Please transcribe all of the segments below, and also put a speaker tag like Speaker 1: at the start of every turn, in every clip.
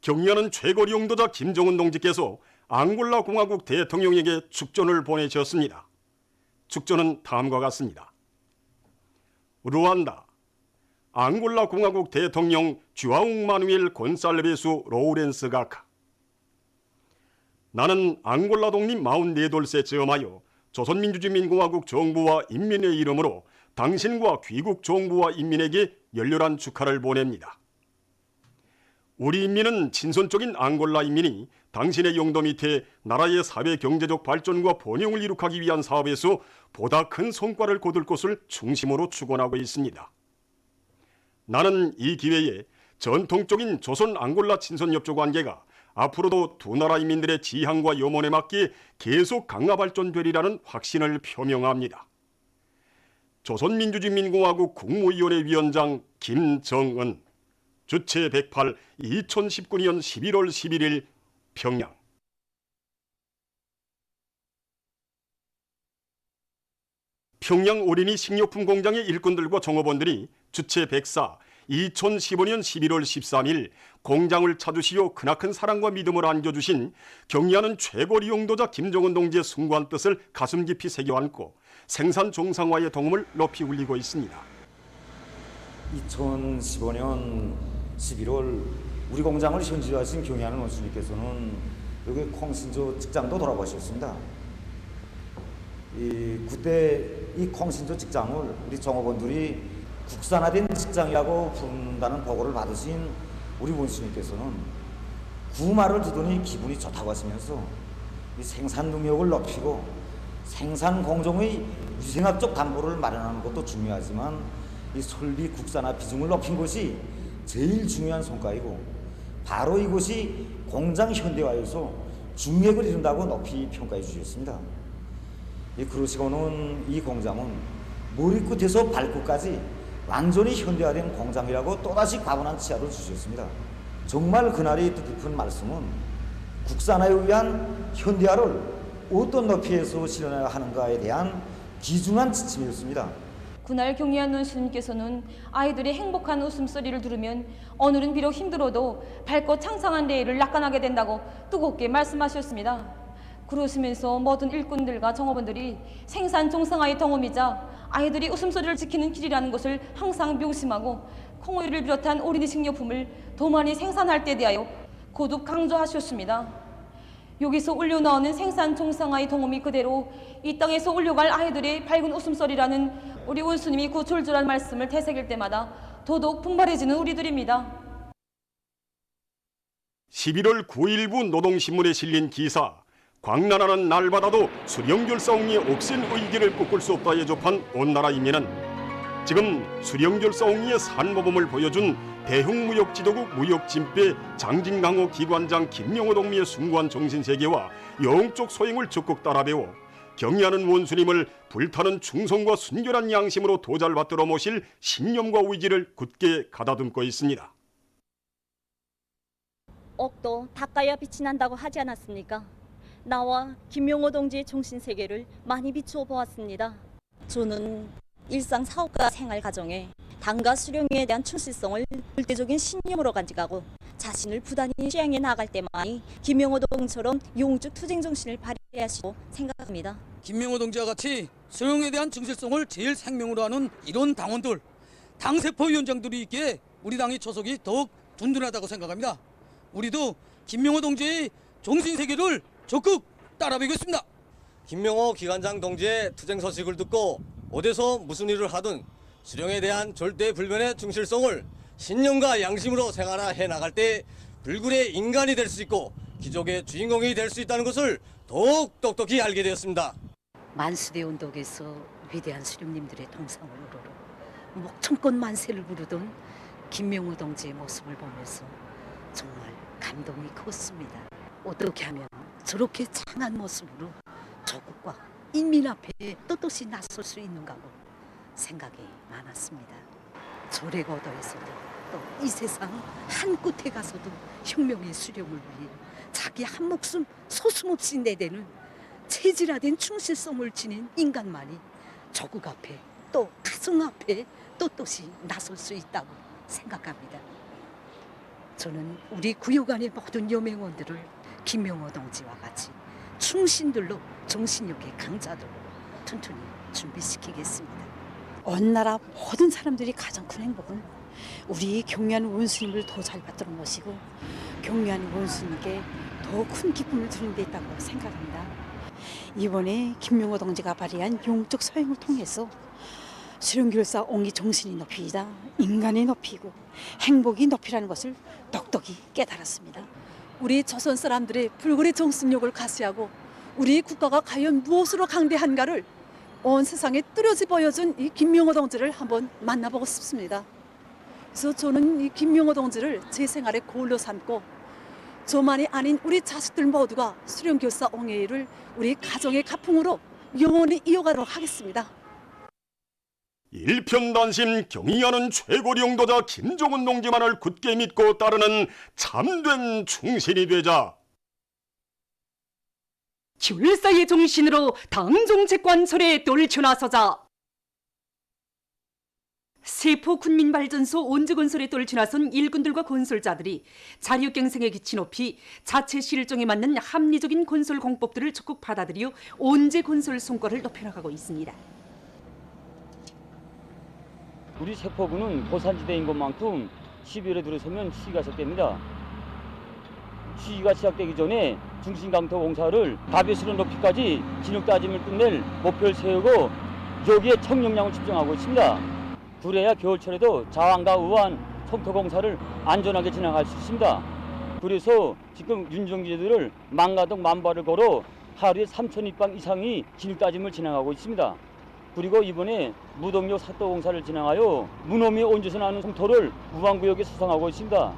Speaker 1: 경의하는 최고리 용도자 김정은 동지께서 앙골라 공화국 대통령에게 축전을 보내셨습니다. 축전은 다음과 같습니다. 루안다, 앙골라 공화국 대통령 주아웅 마누엘 곤살베수 로우렌스 가카. 나는 앙골라 독립 44돌세 즈음하여 조선민주주의민공화국 정부와 인민의 이름으로 당신과 귀국 정부와 인민에게 열렬한 축하를 보냅니다. 우리 인민은 친선적인 앙골라 인민이 당신의 영도 밑에 나라의 사회 경제적 발전과 번영을 이룩하기 위한 사업에서 보다 큰 성과를 거둘 것을 중심으로 축원하고 있습니다. 나는 이 기회에 전통적인 조선 앙골라 친선협조 관계가 앞으로도 두 나라 인민들의 지향과 염원에 맞게 계속 강화 발전되리라는 확신을 표명합니다. 조선민주주의민공화국 국무위원회 위원장 김정은, 주체 108, 2019년 11월 11일 평양. 평양 어린이 식료품 공장의 일꾼들과 종업원들이 주체 104, 2015년 11월 13일 공장을 찾으시어 크나큰 사랑과 믿음을 안겨주신 경의하는 최고리 용도자 김정은 동지의 숭고한 뜻을 가슴 깊이 새겨안고 생산 정상화의 동음을 높이 울리고 있습니다.
Speaker 2: 2015년 11월 우리 공장을 현지화하신 경의하는 원수님께서는 여기 콩신조 직장도 돌아보셨습니다. 그때 이 콩신조 직장을 우리 종업원들이 국산화된 직장이라고 부른다는 보고를 받으신 우리 원수님께서는 구마를 두더니 기분이 좋다고 하시면서 이 생산 능력을 높이고 생산 공정의 위생학적 담보를 마련하는 것도 중요하지만 이 설비 국산화 비중을 높인 것이 제일 중요한 성과이고 바로 이것이 공장 현대화에서 중력을 이룬다고 높이 평가해 주셨습니다. 그러시고는 이 공장은 머리끝에서 발끝까지 완전히 현대화된 공장이라고 또다시 과분한 치하를 주셨습니다. 정말 그날의 뜻깊은 말씀은 국산화에 의한 현대화를 어떤 높이에서 실현해야 하는가에 대한 귀중한 지침이었습니다.
Speaker 3: 그날 경의하는 스님께서는 아이들의 행복한 웃음소리를 들으면 오늘은 비록 힘들어도 밝고 창창한 내일을 낙관하게 된다고 뜨겁게 말씀하셨습니다. 그러시면서 모든 일꾼들과 종업원들이 생산 정상화의 동험이자 아이들이 웃음소리를 지키는 길이라는 것을 항상 명심하고 콩오일을 비롯한 어린이 식료품을 더 많이 생산할 때 대하여 거듭 강조하셨습니다. 여기서 울려나오는 생산 정상화의 동험이 그대로 이 땅에서 울려갈 아이들의 밝은 웃음소리라는 우리 원수님이 그 졸졸한 말씀을 되새길 때마다 더더욱 분발해지는 우리들입니다.
Speaker 1: 11월 9일부 노동신문에 실린 기사, 광란하는 날마다도 수령결사옹리의 억센 의기를 꺾을 수 없다에 접한 온 나라 인민은 지금 수령결사옹리의 산모범을 보여준 대형무역지도국 무역진배 장진강호 기관장 김명호 동미의 숭고한 정신세계와 영적 소행을 적극 따라배워 경의하는 원수님을 불타는 충성과 순결한 양심으로 도잘받들어 모실 신념과 의지를 굳게 가다듬고 있습니다.
Speaker 4: 억도 닦아야 빛이 난다고 하지 않았습니까? 나와 김명호 동지의 정신세계를 많이 비추어 보았습니다. 저는 일상 사업가 생활 가정에 당과 수령에 대한 충실성을 절대적인 신념으로 간직하고 자신을 부단히 수양해 나갈 때만이 김명호 동처럼 용적 투쟁 정신을 발휘하시고 생각합니다.
Speaker 5: 김명호 동지와 같이 수령에 대한 정실성을 제일 생명으로 하는 이런 당원들, 당세포 위원장들이 있기에 우리 당의 초석이 더욱 든든하다고 생각합니다. 우리도 김명호 동지의 정신세계를 적극 따라배겠습니다.
Speaker 6: 김명호 기관장 동지의 투쟁 소식을 듣고 어디서 무슨 일을 하든 수령에 대한 절대 불변의 충실성을 신념과 양심으로 생활해 나갈 때 불굴의 인간이 될 수 있고 기적의 주인공이 될 수 있다는 것을 더욱 똑똑히 알게 되었습니다.
Speaker 7: 만수대 언덕에서 위대한 수령님들의 동상을 우러러 목청껏 만세를 부르던 김명호 동지의 모습을 보면서 정말 감동이 컸습니다. 어떻게 하면 저렇게 장한 모습으로 조국과 인민 앞에 떳떳이 나설 수 있는가 고 생각이 많았습니다. 조례고도에서도 또 이 세상 한 끝에 가서도 혁명의 수령을 위해 자기 한 목숨 소숨없이 내대는 체질화된 충실성을 지닌 인간만이 조국 앞에 또 가정 앞에 떳떳이 나설 수 있다고 생각합니다. 저는 우리 구역 안의 모든 여명원들을 김명호 동지와 같이 충신들로 정신력의 강자들로 튼튼히 준비시키겠습니다. 온 나라 모든 사람들이 가장 큰 행복은 우리 경리한 원수님을 더 잘 받들어 모시고 경리한 원수님께 더 큰 기쁨을 드리는 데 있다고 생각합니다. 이번에 김명호 동지가 발휘한 용적 소행을 통해서 수령결사 옹이 정신이 높이다, 인간이 높이고 행복이 높이라는 것을 똑똑히 깨달았습니다. 우리 조선 사람들의 불굴의 정신력을 가시하고 우리 국가가 과연 무엇으로 강대한가를 온 세상에 뚜렷이 보여준 이 김명호 동지를 한번 만나보고 싶습니다. 그래서 저는 이 김명호 동지를 제 생활의 고울로 삼고 저만이 아닌 우리 자식들 모두가 수령교사 옹회를 우리 가정의 가풍으로 영원히 이어가도록 하겠습니다.
Speaker 1: 일편단심 경의하는 최고領도자 김종은 동지만을 굳게 믿고 따르는 참된 충신이 되자.
Speaker 8: jul사의 정신으로 당정책관설에 떨쳐나서자. 세포 군민발전소 온주건설에 떨쳐나선 일꾼들과 건설자들이 자력갱생의 기치 높이 자체 실정에 맞는 합리적인 건설 공법들을 적극 받아들여 온재 건설 성과를 높여나가고 있습니다.
Speaker 9: 우리 세포군은 고산지대인 것만큼 12월에 들어서면 시기가 시작됩니다. 시기가 시작되기 전에 중심강토 공사를 가벼스러운 높이까지 진흙 따짐을 끝낼 목표를 세우고 여기에 청력량을 집중하고 있습니다. 그래야 겨울철에도 자왕과 우한 성토 공사를 안전하게 진행할 수 있습니다. 그래서 지금 윤정지들을 망가동 만발을 걸어 하루에 3,000입방 이상이 진흙 따짐을 진행하고 있습니다. 그리고 이번에 무동력 사또 공사를 진행하여 무놈이 온주에서 나는 성토를 우한구역에 수송하고 있습니다.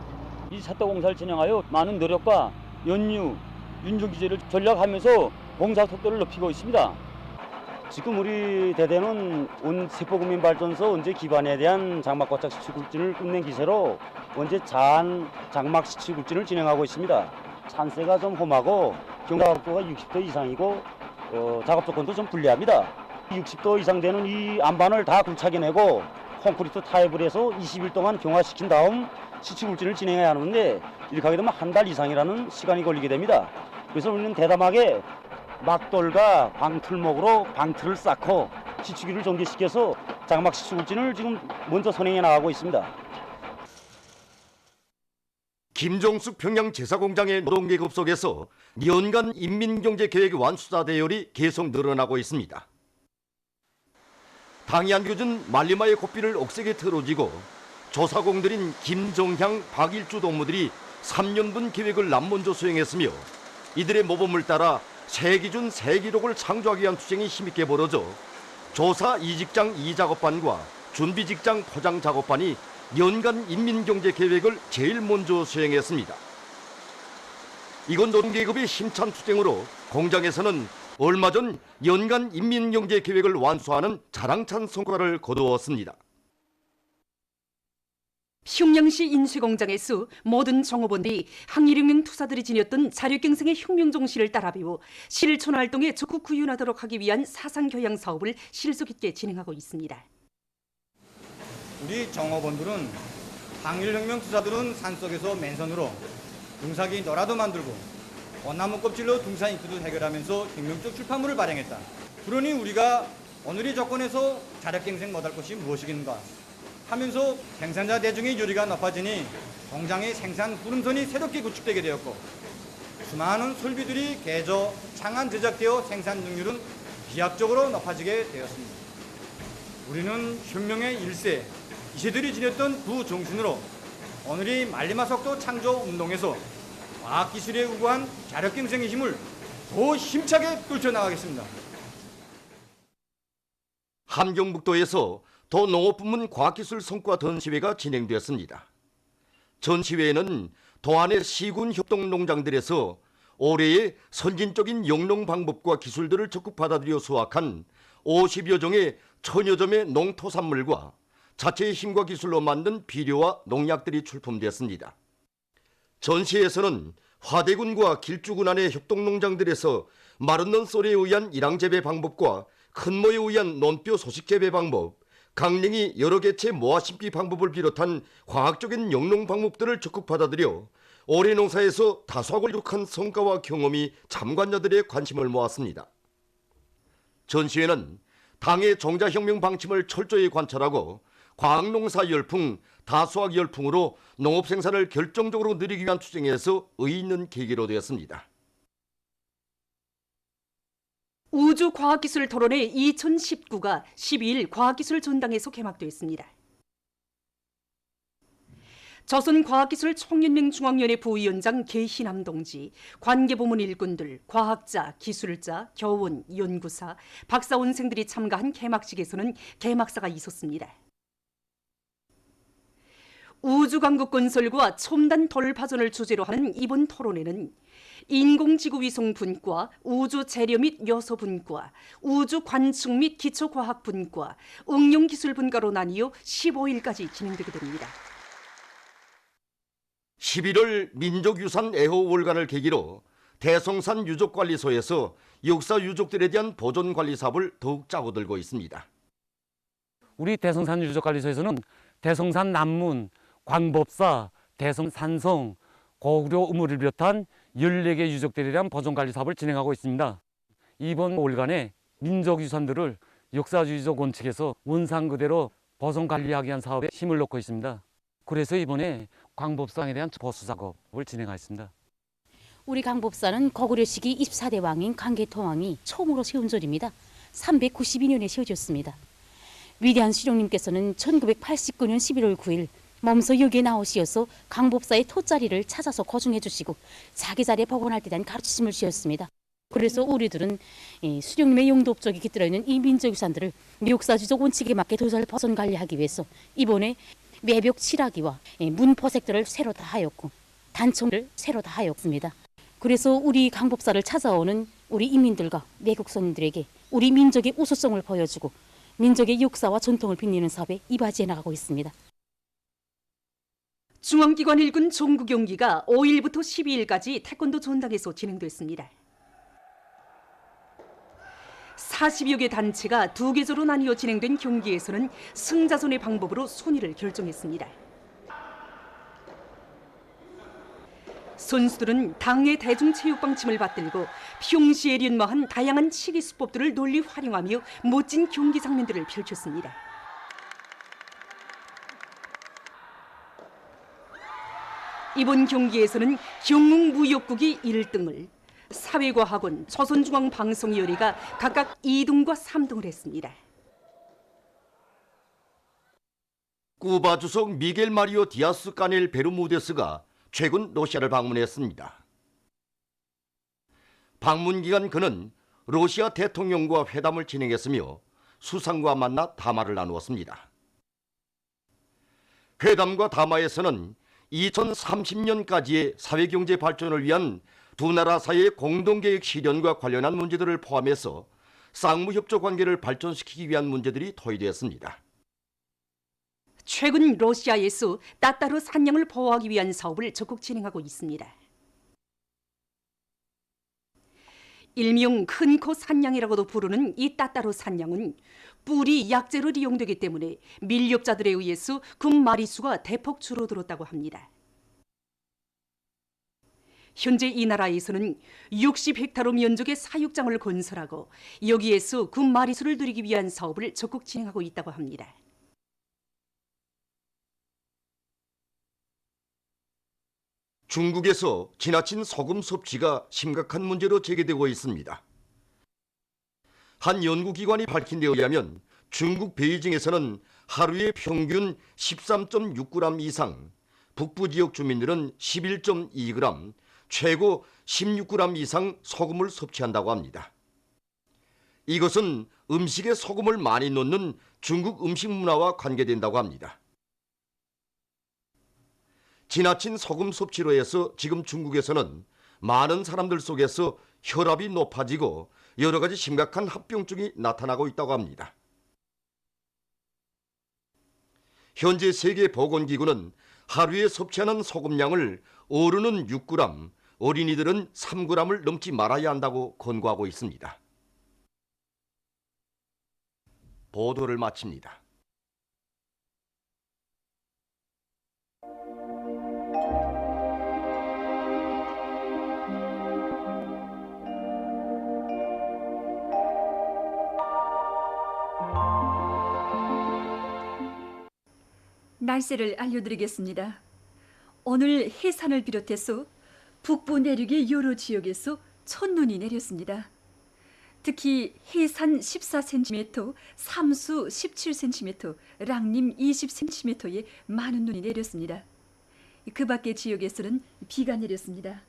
Speaker 9: 이 사또 공사를 진행하여 많은 노력과 연유, 윤정기제를 전략하면서 공사 속도를 높이고 있습니다.
Speaker 10: 지금 우리 대대는 온 세포군민발전소 원재 기반에 대한 장막과착 시추굴진을 끝낸 기세로 원재 자한 장막 시추굴진을 진행하고 있습니다. 산세가 좀 험하고 경사각도가 60도 이상이고 작업 조건도 좀 불리합니다. 60도 이상 되는 이 안반을 다 굴착해 내고 콘크리트 타입을 해서 20일 동안 경화시킨 다음 시추굴진을 진행해야 하는데 이렇게 하게 되면 한 달 이상이라는 시간이 걸리게 됩니다. 그래서 우리는 대담하게 막돌과 방틀목으로 방틀을 쌓고 시추기를 전개시켜서 장막 시추굴진을 지금 먼저 선행해 나가고 있습니다.
Speaker 11: 김정숙 평양제사공장의 노동계급 속에서 연간 인민경제계획 완수자 대열이 계속 늘어나고 있습니다. 당이 안겨준 말리마의 고삐를 억세게 틀어지고 조사공들인 김정향, 박일주 동무들이 3년분 계획을 남먼저 수행했으며 이들의 모범을 따라 새 기준 새 기록을 창조하기 위한 투쟁이 힘있게 벌어져 조사 2직장 2작업반과 준비직장 포장 작업반이 연간 인민경제계획을 제일 먼저 수행했습니다. 이건 노동계급의 힘찬 투쟁으로 공장에서는 얼마 전 연간 인민경제계획을 완수하는 자랑찬 성과를 거두었습니다.
Speaker 8: 평양시 인쇄공장에서 모든 종업원들이 항일혁명 투사들이 지녔던 자력갱생의 혁명 정신을 따라 배워 실천 활동에 적극 구현하도록 하기 위한 사상교양 사업을 실속 있게 진행하고 있습니다.
Speaker 12: 우리 종업원들은 항일혁명 투사들은 산속에서 맨손으로 둥사기 너라도 만들고 원나무 껍질로 둥사 잉크도 해결하면서 혁명적 출판물을 발행했다. 그러니 우리가 오늘의 조건에서 자력갱생 못할 것이 무엇이겠는가 하면서 생산자 대중의 요리가 높아지니 공장의 생산 구름선이 새롭게 구축되게 되었고 수많은 설비들이 개조, 창안 제작되어 생산 능률은 비약적으로 높아지게 되었습니다. 우리는 혁명의 1세, 이세들이 지녔던 그 정신으로 오늘의 말리마 속도 창조 운동에서 과학기술에 우구한 자력갱생의 힘을 더 힘차게 뚫쳐나가겠습니다.
Speaker 11: 함경북도에서 더 농업부문 과학기술 성과 전시회가 진행되었습니다. 전시회에는 도안의 시군 협동농장들에서 올해의 선진적인 영농 방법과 기술들을 적극 받아들여 수확한 50여 종의 천여 점의 농토산물과 자체의 힘과 기술로 만든 비료와 농약들이 출품되었습니다. 전시회에서는 화대군과 길주군 안의 협동농장들에서 마른 논 썰에 의한 일항 재배 방법과 큰 모에 의한 논뼈 소식 재배 방법, 강냉이 여러 개체 모아심기 방법을 비롯한 과학적인 영농 방법들을 적극 받아들여 올해 농사에서 다소하고 이룩한 성과와 경험이 참관자들의 관심을 모았습니다. 전시회는 당의 종자혁명 방침을 철저히 관찰하고 과학농사 열풍, 다수학 열풍으로 농업 생산을 결정적으로 늘리기 위한 투쟁에서 의의 있는 계기로 되었습니다.
Speaker 8: 우주과학기술 토론회 2019가 12일 과학기술 전당에서 개막됐습니다. 조선과학기술총연맹중앙위원회 부위원장 계희남 동지, 관계부문 일꾼들, 과학자, 기술자, 교원, 연구사, 박사원생들이 참가한 개막식에서는 개막사가 있었습니다. 우주강국 건설과 첨단 돌파전을 주제로 하는 이번 토론회는 인공지구위성 분과, 우주재료 및 요소 분과, 우주관측 및 기초과학 분과, 응용기술 분과로 나뉘어 15일까지 진행되게 됩니다.
Speaker 11: 11월 민족유산 애호월간을 계기로 대성산 유적관리소에서 역사 유적들에 대한 보존관리 사업을 더욱 짜고들고 있습니다.
Speaker 9: 우리 대성산 유적관리소에서는 대성산 남문, 광법사, 대성산성, 고구려 의물을 비롯한 14개 유적들에 대한 보존관리 사업을 진행하고 있습니다. 이번 월간에 민족유산들을 역사주의적 원칙에서 원상 그대로 보존관리하기 위한 사업에 힘을 놓고 있습니다. 그래서 이번에 광법상에 대한 보수 작업을 진행하였습니다.
Speaker 13: 우리 광법사는 고구려 시기 24대 왕인 강계토왕이 처음으로 세운 절입니다. 392년에 세워졌습니다. 위대한 수령님께서는 1989년 11월 9일 몸소 여기에 나오시어서 광법사의 토자리를 찾아서 거중해 주시고 자기 자리에 복원할 때 대한 가르치심을 주셨습니다. 그래서 우리들은 수령님의 용도 업적이 깃들어 있는 이 민족유산들을 역사주의적 원칙에 맞게 도잘 보존 관리하기 위해서 이번에 매벽 칠하기와 문포색들을 새로 다 하였고 단청을 새로 다 하였습니다. 그래서 우리 광법사를 찾아오는 우리 인민들과 외국 손님들에게 우리 민족의 우수성을 보여주고 민족의 역사와 전통을 빛내는 사업에 이바지해 나가고 있습니다.
Speaker 8: 중앙기관 일군 종구 경기가 5일부터 12일까지 태권도 전당에서 진행됐습니다. 40여 개 단체가 두 계조로 나뉘어 진행된 경기에서는 승자손의 방법으로 순위를 결정했습니다. 선수들은 당의 대중체육 방침을 받들고 평시에 연마한 다양한 치기 수법들을 널리 활용하며 멋진 경기 장면들을 펼쳤습니다. 이번 경기에서는 경웅무역국이 1등을, 사회과학원, 조선중앙방송위원회가 각각 2등과 3등을 했습니다.
Speaker 11: 쿠바 주석 미겔 마리오 디아스 까넬 베르무데스가 최근 러시아를 방문했습니다. 방문 기간 그는 러시아 대통령과 회담을 진행했으며 수상과 만나 담화를 나누었습니다. 회담과 담화에서는 2030년까지의 사회경제 발전을 위한 두 나라 사이의 공동계획 실현과 관련한 문제들을 포함해서 쌍무협조 관계를 발전시키기 위한 문제들이 토의되었습니다.
Speaker 8: 최근 러시아에서 따따르 산양을 보호하기 위한 사업을 적극 진행하고 있습니다. 일명 큰코 산양이라고도 부르는 이 따따르 산양은 뿔이 약재로 이용되기 때문에 밀렵자들에 의해서 금 마리수가 대폭 줄어들었다고 합니다. 현재 이 나라에서는 60헥타르 면적의 사육장을 건설하고 여기에서 금 마리수를 늘리기 위한 사업을 적극 진행하고 있다고 합니다.
Speaker 11: 중국에서 지나친 소금 섭취가 심각한 문제로 제기되고 있습니다. 한 연구기관이 밝힌 데 의하면 중국 베이징에서는 하루에 평균 13.6g 이상, 북부 지역 주민들은 11.2g, 최고 16g 이상 소금을 섭취한다고 합니다. 이것은 음식에 소금을 많이 넣는 중국 음식 문화와 관계된다고 합니다. 지나친 소금 섭취로 해서 지금 중국에서는 많은 사람들 속에서 혈압이 높아지고 여러 가지 심각한 합병증이 나타나고 있다고 합니다. 현재 세계보건기구는 하루에 섭취하는 소금량을 어른은 6g, 어린이들은 3g을 넘지 말아야 한다고 권고하고 있습니다. 보도를 마칩니다.
Speaker 14: 날씨를 알려드리겠습니다. 오늘 해산을 비롯해서 북부 내륙의 여러 지역에서 첫눈이 내렸습니다. 특히 해산 14cm, 삼수 17cm, 랑림 20cm의 많은 눈이 내렸습니다. 그 밖의 지역에서는 비가 내렸습니다.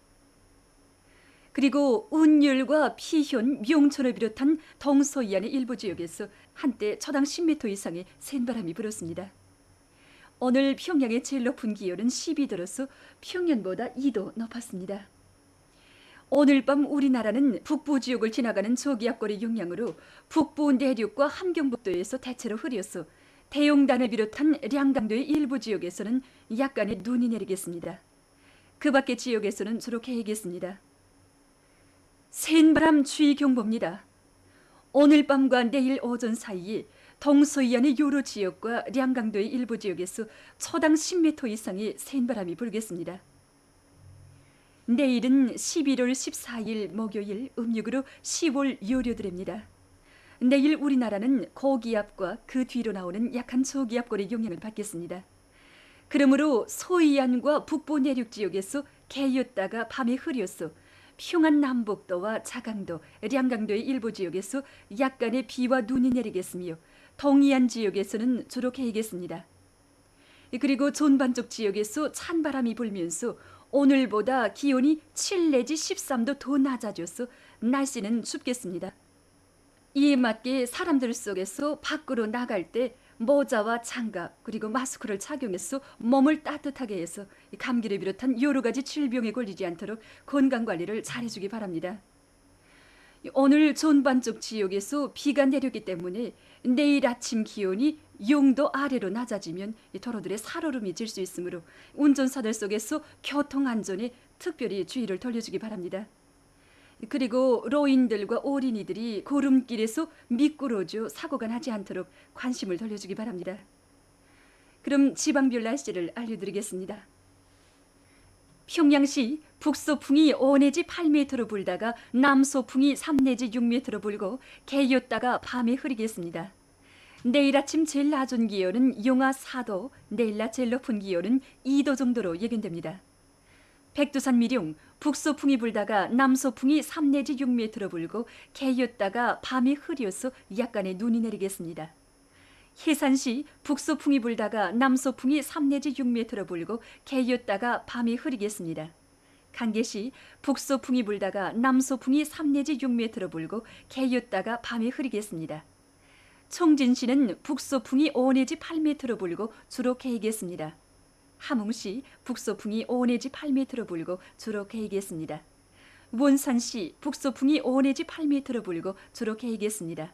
Speaker 14: 그리고 운율과 피현, 명천을 비롯한 동서이안의 일부 지역에서 한때 초당 10m 이상의 센 바람이 불었습니다. 오늘 평양의 제일 높은 기온은 12도로서 평년보다 2도 높았습니다. 오늘 밤 우리나라는 북부 지역을 지나가는 저기압골의 영향으로 북부 내륙과 함경북도에서 대체로 흐려서 대용단을 비롯한 량강도의 일부 지역에서는 약간의 눈이 내리겠습니다. 그 밖의 지역에서는 주로 개겠습니다. 센바람 주의 경보입니다. 오늘 밤과 내일 오전 사이에 동서이안의 여러 지역과 량강도의 일부 지역에서 초당 10m 이상의 센바람이 불겠습니다. 내일은 11월 14일 목요일 음력으로 10월 요료들입니다. 내일 우리나라는 고기압과 그 뒤로 나오는 약한 저기압골의 영향을 받겠습니다. 그러므로 소이안과 북부 내륙 지역에서 개였다가 밤에 흐렸어 평안 남북도와 자강도, 량강도의 일부 지역에서 약간의 비와 눈이 내리겠으며 동이안 지역에서는 주로 개겠습니다. 그리고 존반쪽 지역에서 찬바람이 불면서 오늘보다 기온이 7 내지 13도 더 낮아져서 날씨는 춥겠습니다. 이에 맞게 사람들 속에서 밖으로 나갈 때 모자와 장갑 그리고 마스크를 착용해서 몸을 따뜻하게 해서 감기를 비롯한 여러 가지 질병에 걸리지 않도록 건강관리를 잘해주기 바랍니다. 오늘 존반쪽 지역에서 비가 내렸기 때문에 내일 아침 기온이 0도 아래로 낮아지면 도로들의 살얼음이 질 수 있으므로 운전사들 속에서 교통안전에 특별히 주의를 돌려주기 바랍니다. 그리고 노인들과 어린이들이 고름길에서 미끄러져 사고가 나지 않도록 관심을 돌려주기 바랍니다. 그럼 지방별 날씨를 알려드리겠습니다. 평양시 북서풍이 5 내지 8m로 불다가 남서풍이 3 내지 6m로 불고 개였다가 밤에 흐리겠습니다. 내일 아침 제일 낮은 기온은 영하 4도, 내일 낮 제일 높은 기온은 2도 정도로 예견됩니다. 백두산 미룡 북서풍이 불다가 남서풍이 3 내지 6m로 불고 개였다가 밤에 흐려서 약간의 눈이 내리겠습니다. 해산시 북서풍이 불다가 남서풍이 3 내지 6m로 불고 개였다가 밤에 흐리겠습니다. 강계시 북서풍이 불다가 남서풍이 3 내지 6m로 불고 개였다가 밤에 흐리겠습니다. 청진시는 북서풍이 5 내지 8m로 불고 주로 개겠습니다. 함흥시 북서풍이 5 내지 8m로 불고 주로 개겠습니다. 원산시 북서풍이 5 내지 8m로 불고 주로 개겠습니다.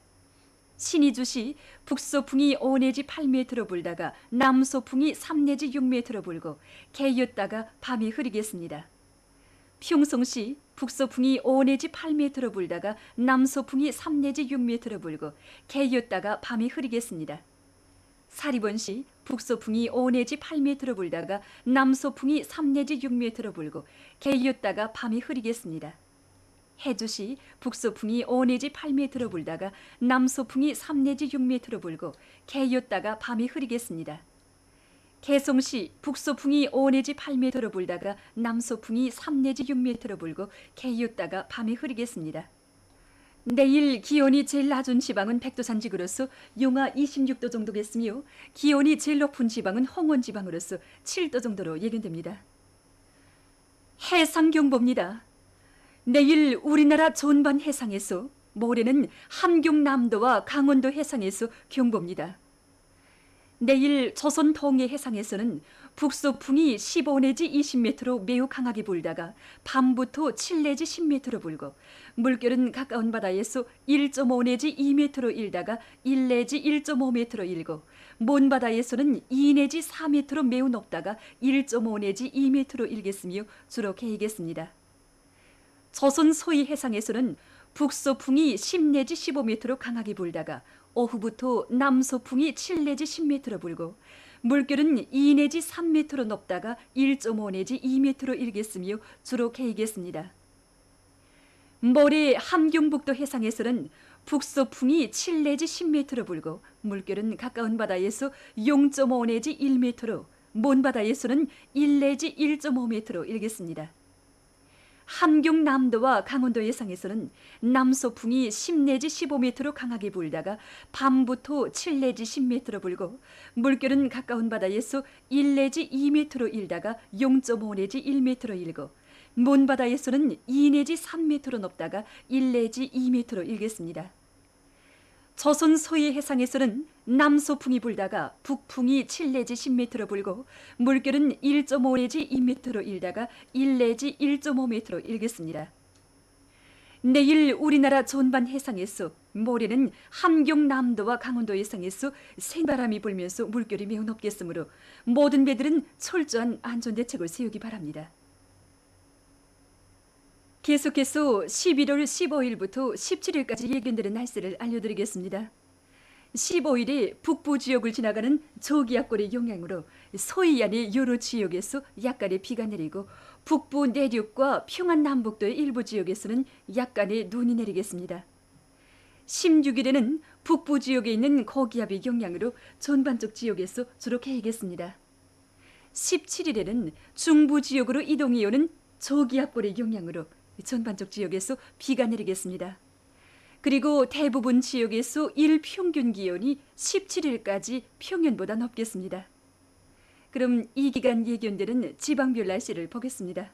Speaker 14: 신의주시 북서풍이 5 내지 8m로 불다가 남서풍이 3 내지 6m로 불고 개였다가 밤이 흐리겠습니다. 평성시 북서풍이 5 내지 8m로 불다가 남서풍이 3 내지 6m로 불고 개였다가 밤이 흐리겠습니다. 사리본시 북서풍이 5 내지 8m로 불다가 남서풍이 3 내지 6m로 불고 개였다가 밤이 흐리겠습니다. 해주시 북서풍이 5 내지 8m로 불다가 남서풍이 3 내지 6m로 불고 개였다가 밤이 흐리겠습니다. 개성시 북서풍이 5 내지 8m로 불다가 남서풍이 3 내지 6m로 불고 개였다가 밤이 흐리겠습니다. 내일 기온이 제일 낮은 지방은 백두산 지구로서 영하 26도 정도겠으며 기온이 제일 높은 지방은 홍원 지방으로서 7도 정도로 예견됩니다. 해상경보입니다. 내일 우리나라 전반 해상에서, 모레는 함경남도와 강원도 해상에서 경보입니다. 내일 조선 동해 해상에서는 북서풍이 15 내지 20m로 매우 강하게 불다가 밤부터 7 내지 10m로 불고 물결은 가까운 바다에서 1.5 내지 2m로 일다가 1 내지 1.5m로 일고 먼 바다에서는 2 내지 4m로 매우 높다가 1.5 내지 2m로 일겠으며 주로 개겠습니다. 조선 소위 해상에서는 북서풍이 10 내지 15m로 강하게 불다가 오후부터 남서풍이 7 내지 10m로 불고 물결은 2 내지 3m로 높다가 1.5 내지 2m로 일겠으며 주로 개겠습니다. 모레 함경북도 해상에서는 북서풍이 7 내지 10m로 불고 물결은 가까운 바다에서 0.5 내지 1m로 먼 바다에서는 1 내지 1.5m로 일겠습니다. 함경 남도와 강원도 해상에서는 남서풍이 10 내지 15m로 강하게 불다가 밤부터 7 내지 10m로 불고 물결은 가까운 바다에서 1 내지 2m로 일다가 0.5 내지 1m로 일고 먼 바다에서는 2 내지 3m로 높다가 1 내지 2m로 일겠습니다. 조선 서해 해상에서는 남서풍이 불다가 북풍이 7 내지 10m로 불고 물결은 1.5 내지 2m로 일다가 1 내지 1.5m로 일겠습니다. 내일 우리나라 전반 해상에서 모레는 함경 남도와 강원도 해상에서 센바람이 불면서 물결이 매우 높겠으므로 모든 배들은 철저한 안전대책을 세우기 바랍니다. 계속해서 11월 15일부터 17일까지 예견되는 날씨를 알려드리겠습니다. 15일에 북부 지역을 지나가는 저기압골의 영향으로 서해안의 여러 지역에서 약간의 비가 내리고 북부 내륙과 평안 남북도의 일부 지역에서는 약간의 눈이 내리겠습니다. 16일에는 북부 지역에 있는 고기압의 영향으로 전반적 지역에서 주로 개겠습니다. 17일에는 중부 지역으로 이동해오는 저기압골의 영향으로 전반적 지역에서 비가 내리겠습니다. 그리고 대부분 지역에서 일평균 기온이 17일까지 평년보다 높겠습니다. 그럼 이 기간 예견되는 지방별 날씨를 보겠습니다.